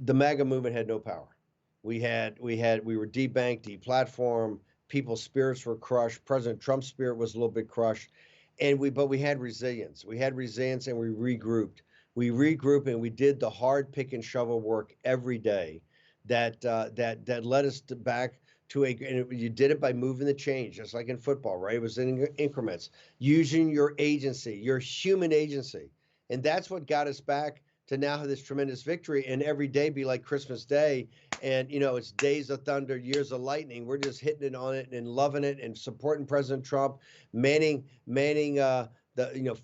the MAGA movement had no power. We were debanked, deplatformed. People's spirits were crushed. President Trump's spirit was a little bit crushed, but we had resilience. We had resilience, and we regrouped. We regrouped, and we did the hard pick and shovel work every day that led us back to and you did it by moving the change, just like in football, right? It was in increments, using your agency, your human agency. And that's what got us back to now have this tremendous victory, and every day be like Christmas Day. And, it's days of thunder, years of lightning. We're just hitting it on it and loving it and supporting President Trump, manning the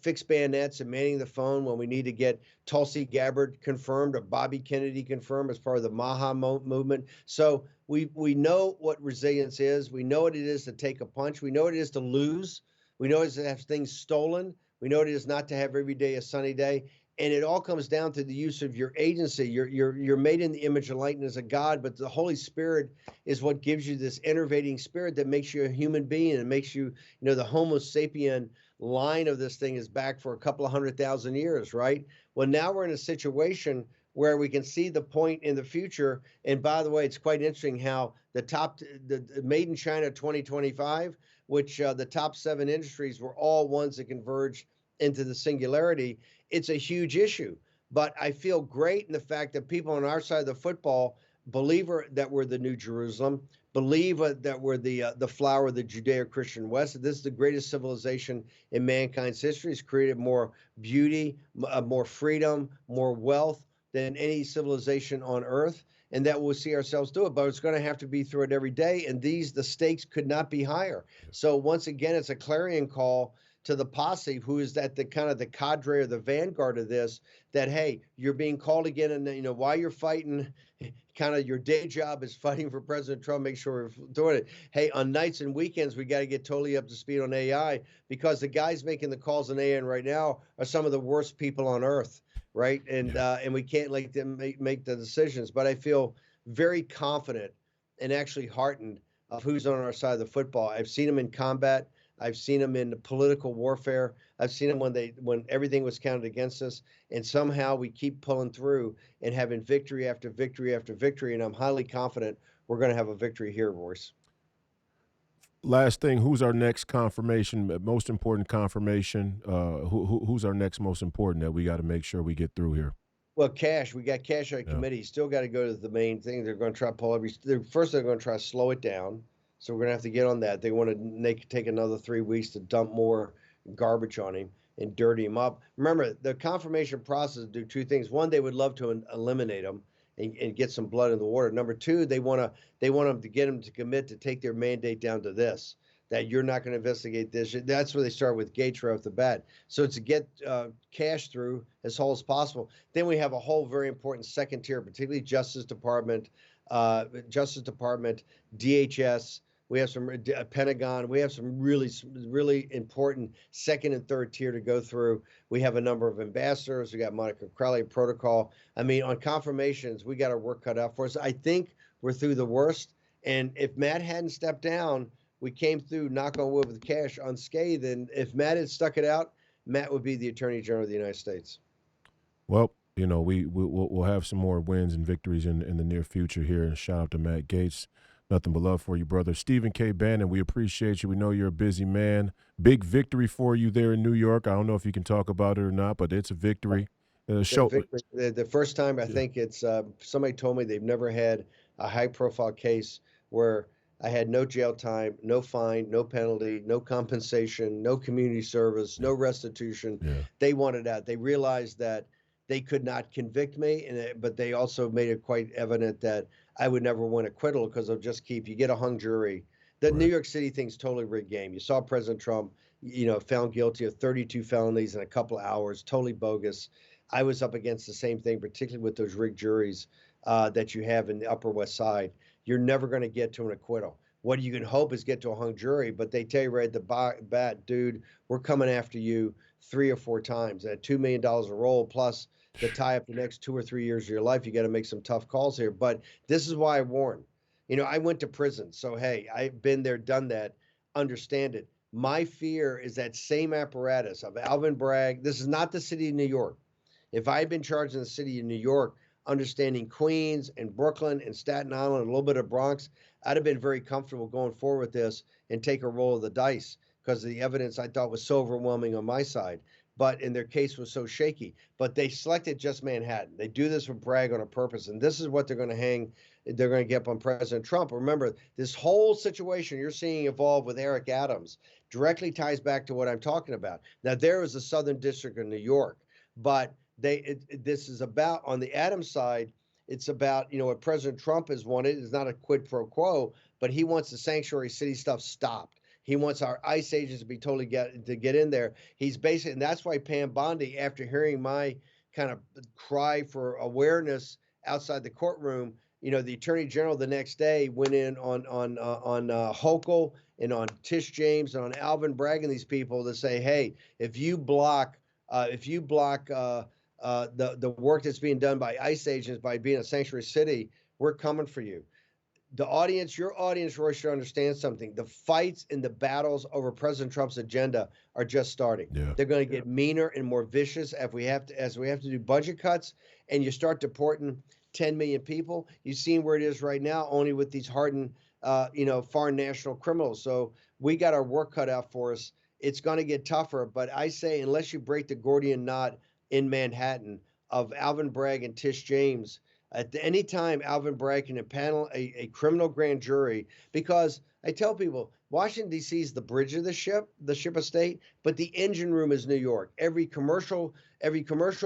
fixed bayonets and manning the phone when we need to get Tulsi Gabbard confirmed or Bobby Kennedy confirmed as part of the Maha movement. So we know what resilience is. We know what it is to take a punch. We know what it is to lose, We know it is to have things stolen. We know it is not to have every day a sunny day. And it all comes down to the use of your agency. You're made in the image and likeness of God, but the Holy Spirit is what gives you this innervating spirit that makes you a human being and makes you, the Homo sapien line of this thing is back for a couple of 100,000 years, right? Well, now we're in a situation where we can see the point in the future. And by the way, it's quite interesting how the Made in China 2025, which the top 7 industries were all ones that converged into the singularity. It's a huge issue, but I feel great in the fact that people on our side of the football believe that we're the New Jerusalem, believe that we're the flower of the Judeo-Christian West. This is the greatest civilization in mankind's history. It's created more beauty, more freedom, more wealth than any civilization on earth, and that we'll see ourselves do it. But it's going to have to be through it every day, and the stakes could not be higher. So once again, it's a clarion call to the posse, who is at the kind of the cadre or the vanguard of this, that, hey, you're being called again, and while you're fighting, kind of your day job is fighting for President Trump, make sure we're doing it. Hey, on nights and weekends, we got to get totally up to speed on AI, because the guys making the calls on AI right now are some of the worst people on earth, right? And we can't let them make the decisions. But I feel very confident and actually heartened of who's on our side of the football. I've seen them in combat. I've seen them in political warfare. I've seen them when everything was counted against us, and somehow we keep pulling through and having victory after victory after victory. And I'm highly confident we're going to have a victory here, Royce. Last thing, who's our next confirmation, most important confirmation? Who's our next most important that we got to make sure we get through here? Well, Cash, we got Cash on committee. Still got to go to the main thing. They're going to try to pull first they're going to try to slow it down. So we're going to have to get on that. They want to take another 3 weeks to dump more garbage on him and dirty him up. Remember, the confirmation process do 2 things. One, they would love to eliminate him and get some blood in the water. Number 2, they want him to get him to commit to take their mandate down to this, that you're not going to investigate this. That's where they start with Gates right off the bat. So to get Cash through as whole as possible. Then we have a whole very important second tier, particularly Justice Department, DHS. We have some Pentagon. We have some really important second and third tier to go through. We have a number of ambassadors. We got Monica Crowley protocol. I mean, on confirmations, we got our work cut out for us. I think we're through the worst. And if Matt hadn't stepped down, we came through, knock on wood, with Cash unscathed. And if Matt had stuck it out, Matt would be the Attorney General of the United States. Well, we'll have some more wins and victories in the near future here. And shout out to Matt Gaetz. Nothing but love for you, brother. Stephen K. Bannon, we appreciate you. We know you're a busy man. Big victory for you there in New York. I don't know if you can talk about it or not, but it's a victory. The first time, I think it's somebody told me they've never had a high-profile case where I had no jail time, no fine, no penalty, no compensation, no community service, no restitution. Yeah. They wanted out. They realized that they could not convict me, but they also made it quite evident that I would never win acquittal, because they'll just you get a hung jury. The New York City thing's totally rigged game. You saw President Trump, found guilty of 32 felonies in a couple of hours, totally bogus. I was up against the same thing, particularly with those rigged juries that you have in the Upper West Side. You're never going to get to an acquittal. What you can hope is get to a hung jury, but they tell you right at the bat, dude, we're coming after you 3 or 4 times at $2 million a roll, plus the tie up the next 2 or 3 years of your life. You got to make some tough calls here. But this is why I warn. I went to prison, so hey, I've been there, done that, understand it. My fear is that same apparatus of Alvin Bragg. This is not the city of New York. If I had been charged in the city of New York, understanding Queens and Brooklyn and Staten Island and a little bit of Bronx, I'd have been very comfortable going forward with this and take a roll of the dice, because the evidence I thought was so overwhelming on my side. But in their case was so shaky. But they selected just Manhattan. They do this with Bragg on a purpose, and this is what they're going to hang. They're going to get up on President Trump. Remember, this whole situation you're seeing evolve with Eric Adams directly ties back to what I'm talking about. Now, there is the Southern District of New York, but this is about, on the Adams side, it's about, what President Trump has wanted is not a quid pro quo, but he wants the sanctuary city stuff stopped. He wants our ICE agents to be totally get in there. He's basically, and that's why Pam Bondi, after hearing my kind of cry for awareness outside the courtroom the Attorney General the next day went in on Hochul and on Tish James and on Alvin Bragg and these people to say, hey, if you block the work that's being done by ICE agents by being a sanctuary city, we're coming for you. Your audience, Royce, should understand something. The fights and the battles over President Trump's agenda are just starting. Yeah. They're going to get meaner and more vicious as we have to do budget cuts, and you start deporting 10 million people. You've seen where it is right now, only with these hardened, foreign national criminals. So we got our work cut out for us. It's going to get tougher, but I say unless you break the Gordian knot in Manhattan of Alvin Bragg and Tish James. At any time, Alvin Bragg can impanel a criminal grand jury, because I tell people Washington, D.C. is the bridge of the ship of state, but the engine room is New York. Every commercial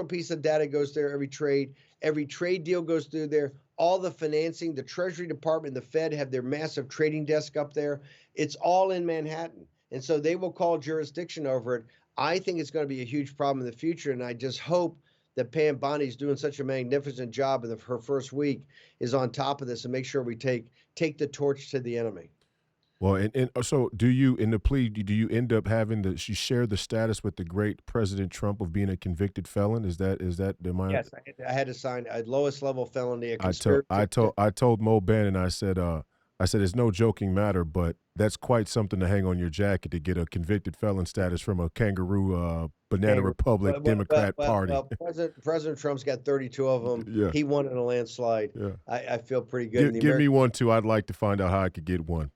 piece of data goes there, every trade deal goes through there. All the financing, the Treasury Department, the Fed have their massive trading desk up there. It's all in Manhattan. And so they will call jurisdiction over it. I think it's going to be a huge problem in the future, and I just hope that Pam Bondi's doing such a magnificent job in her first week is on top of this and make sure we take the torch to the enemy. Well, and so do you, in the plea, do you end up having she share the status with the great President Trump of being a convicted felon? Is that Yes, I had to sign a lowest level felony. I told Mo Bannon, I said it's no joking matter, but that's quite something to hang on your jacket to get a convicted felon status from a kangaroo banana republic Democrat Party. Well, President Trump's got 32 of them. Yeah. He won in a landslide. Yeah. I feel pretty good. Give me one too. I'd like to find out how I could get one.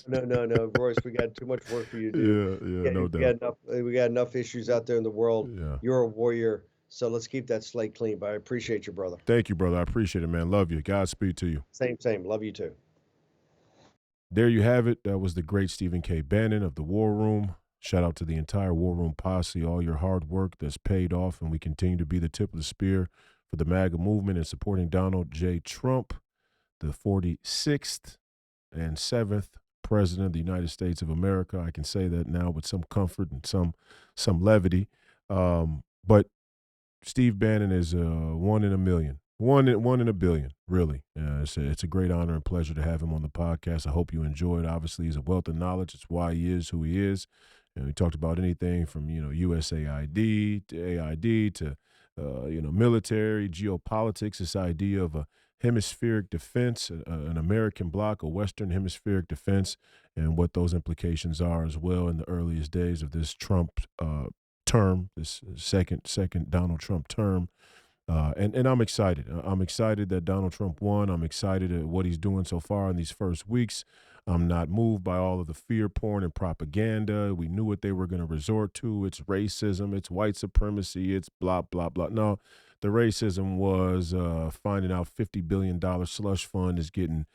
No, Royce, we got too much work for you to do. Yeah, no doubt. We got enough issues out there in the world. Yeah. You're a warrior, so let's keep that slate clean. But I appreciate you, brother. Thank you, brother. I appreciate it, man. Love you. Godspeed to you. Same. Love you too. There you have it. That was the great Stephen K. Bannon of the War Room. Shout out to the entire War Room posse, all your hard work that's paid off, and we continue to be the tip of the spear for the MAGA movement and supporting Donald J. Trump, the 46th and 7th President of the United States of America. I can say that now with some comfort and some levity. But Steve Bannon is one in a million. One in a billion, really. It's a great honor and pleasure to have him on the podcast. I hope you enjoy it. Obviously, he's a wealth of knowledge. It's why he is who he is. And we talked about anything from USAID to AID to military, geopolitics. This idea of a hemispheric defense, an American bloc, a Western hemispheric defense, and what those implications are as well in the earliest days of this Trump term, this second Donald Trump term. And I'm excited. I'm excited that Donald Trump won. I'm excited at what he's doing so far in these first weeks. I'm not moved by all of the fear porn and propaganda. We knew what they were going to resort to. It's racism. It's white supremacy. It's blah, blah, blah. No, the racism was finding out $50 billion slush fund is getting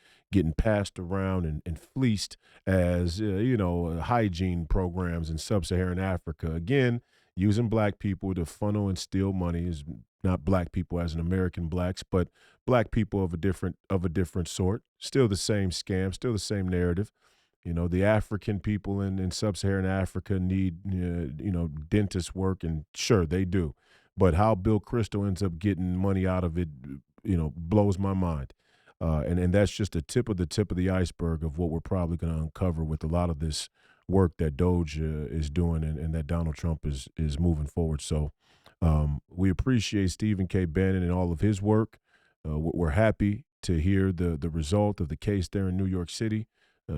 passed around and fleeced as, hygiene programs in sub-Saharan Africa. Again, using black people to funnel and steal money is not black people as in American blacks, but black people of a different sort. Still the same scam, still the same narrative. The African people in sub-Saharan Africa need, dentist work, and sure they do. But how Bill Crystal ends up getting money out of it, blows my mind. And that's just the tip of the iceberg of what we're probably going to uncover with a lot of this work that Doge is doing and that Donald Trump is moving forward. So we appreciate Stephen K. Bannon and all of his work. We're happy to hear the result of the case there in New York City.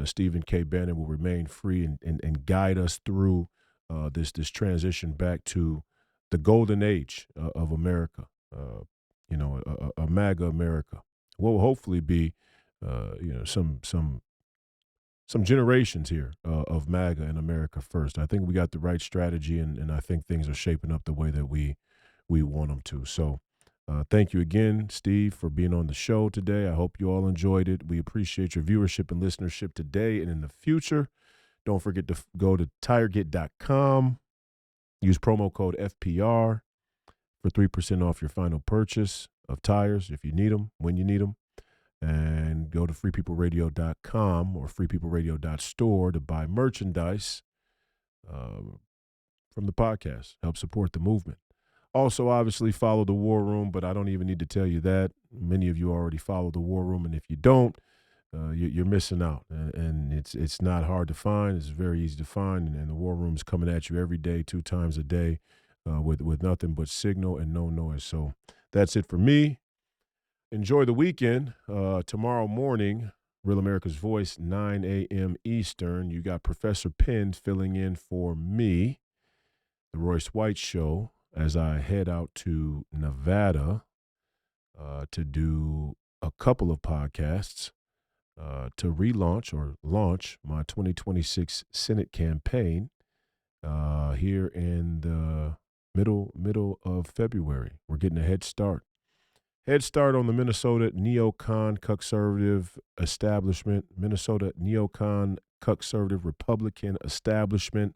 Stephen K. Bannon will remain free and guide us through this transition back to the golden age of America, a MAGA America. What will hopefully be, some generations here of MAGA in America first. I think we got the right strategy, and I think things are shaping up the way that we want them to. So thank you again, Steve, for being on the show today. I hope you all enjoyed it. We appreciate your viewership and listenership today and in the future. Don't forget to go to tiregit.com. Use promo code FPR for 3% off your final purchase of tires if you need them, when you need them. And go to freepeopleradio.com or freepeopleradio.store to buy merchandise from the podcast. Help support the movement. Also, obviously, follow the War Room, but I don't even need to tell you that. Many of you already follow the War Room, and if you don't, you're missing out. And it's not hard to find. It's very easy to find, and the War Room's coming at you every day, 2 times a day, with nothing but signal and no noise. So that's it for me. Enjoy the weekend. Tomorrow morning, Real America's Voice, 9 a.m. Eastern. You got Professor Penn filling in for me, the Royce White Show, as I head out to Nevada to do a couple of podcasts to relaunch or launch my 2026 Senate campaign here in the middle of February. We're getting a head start. Head start on the Minnesota neocon conservative establishment, Minnesota neocon conservative Republican establishment.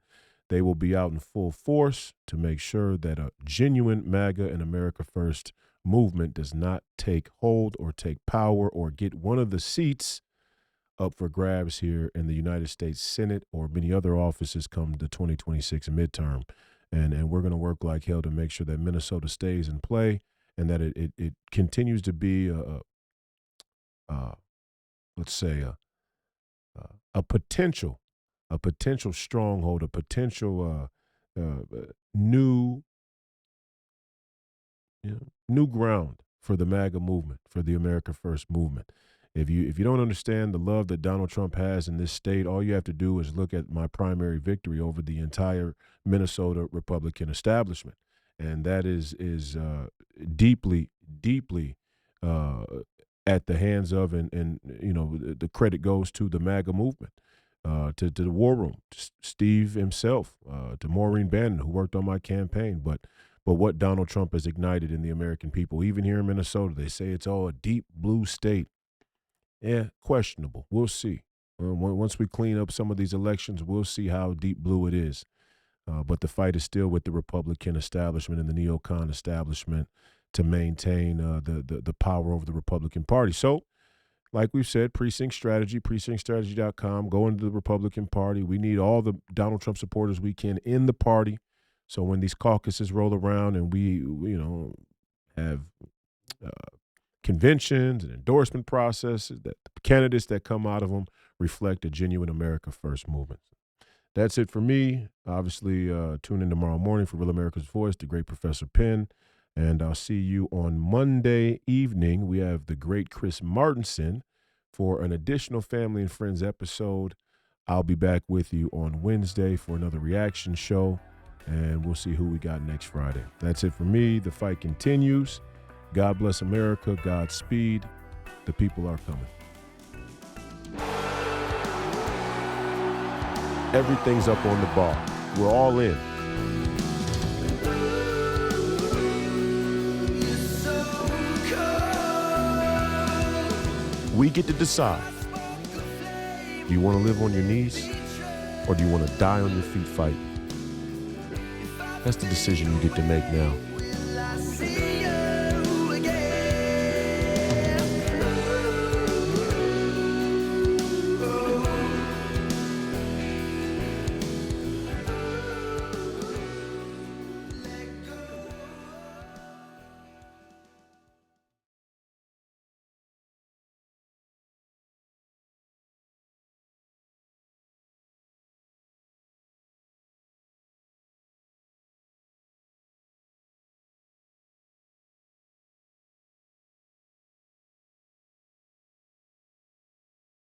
They will be out in full force to make sure that a genuine MAGA and America First movement does not take hold or take power or get one of the seats up for grabs here in the United States Senate or many other offices come the 2026 midterm. And we're going to work like hell to make sure that Minnesota stays in play and that it continues to be a potential stronghold, a potential new ground for the MAGA movement, for the America First movement. If you don't understand the love that Donald Trump has in this state, all you have to do is look at my primary victory over the entire Minnesota Republican establishment, and that is deeply at the hands of and the credit goes to the MAGA movement, to the War Room, to Steve himself, to Maureen Bannon, who worked on my campaign, but what Donald Trump has ignited in the American people, even here in Minnesota, they say it's all a deep blue state. Yeah, questionable. We'll see. Once we clean up some of these elections, we'll see how deep blue it is. But the fight is still with the Republican establishment and the neocon establishment to maintain the power over the Republican Party. So, like we've said, precinct strategy, precinctstrategy.com, go into the Republican Party. We need all the Donald Trump supporters we can in the party. So when these caucuses roll around and we have conventions and endorsement processes, that the candidates that come out of them reflect a genuine America First movement. That's it for me. Obviously, tune in tomorrow morning for Real America's Voice, the great Professor Penn. And I'll see you on Monday evening. We have the great Chris Martinson for an additional Family and Friends episode. I'll be back with you on Wednesday for another reaction show, and we'll see who we got next Friday. That's it for me. The fight continues. God bless America. Godspeed. The people are coming. Everything's up on the bar. We're all in. We get to decide. Do you want to live on your knees, or do you want to die on your feet fighting? That's the decision you get to make now.